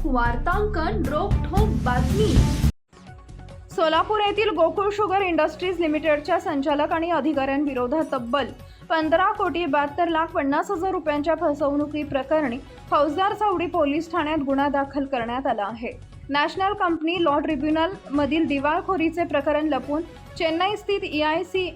वार्तांकन रोखठोक बातमी। सोलापूर येथील गोकुळ शुगर इंडस्ट्रीज लिमिटेडच्या संचालक आणि अधिकाऱ्यांविरोधात तब्बल 15,72,50,00,000 रुपयांच्या फसवणुकी प्रकरणी फौजदार चावडी पोलीस ठाण्यात गुन्हा दाखल करण्यात आला आहे। नॅशनल कंपनी लॉ ट्रिब्युनल मधील दिवाळखोरीचे प्रकरण लपवून चेन्नई स्थित EIC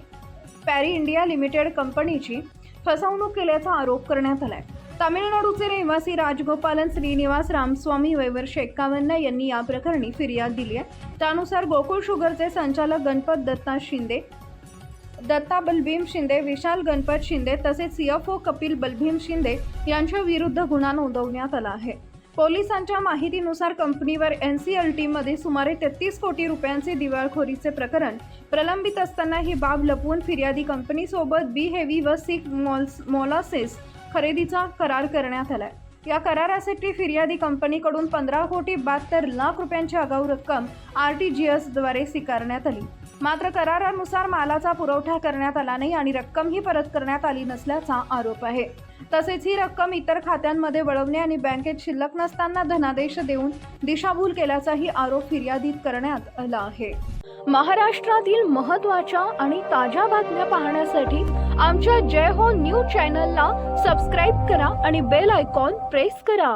पॅरी इंडिया लिमिटेड कंपनीची फसवणूक केल्याचा आरोप करण्यात आलाय। तामिळनाडूचे रहिवासी राजगोपालन श्रीनिवास रामस्वामी वय वर्ष 51 यांनी या प्रकरणी फिर्याद दिली आहे। त्यानुसार गोकुळ शुगरचे संचालक गणपत दत्ता बलभीम शिंदे, विशाल गणपत शिंदे तसेच CFO कपिल बलभीम शिंदे यांच्या विरुद्ध गुन्हा नोंदवण्यात आला आहे। पोलिसांच्या माहितीनुसार कंपनीवर NCLT मध्ये सुमारे 33 कोटी रुपयांचे दिवाळखोरीचे प्रकरण प्रलंबित असताना ही बाब लपवून फिर्यादी कंपनीसोबत बी हेवी व सिक मोलासेस खरेदीचा करार करण्यात आलाय। या करारासाठी फिर्यादी कंपनीकडून 15,72,00,000 रुपयांची आगाऊ रक्कम RTGS द्वारे स्वीकारण्यात आली। मात्र करारानुसार मालाचा पुरवठा करण्यात आला नाही आणि रक्कमही परत करण्यात आली नसल्याचा आरोप आहे। तसेच ही रक्कम इतर खात्यांमध्ये वळवणे आणि बँकेत शिल्लक नसताना धनादेश देऊन दिशाभूल केल्याचाही आरोप फिर्यादीत करण्यात आला आहे। महाराष्ट्रातील महत्त्वाच्या आणि ताज्या बातम्या पाहण्यासाठी आमच्या जय हो न्यूज चॅनलला सबस्क्राइब करा आणि बेल आयकॉन प्रेस करा।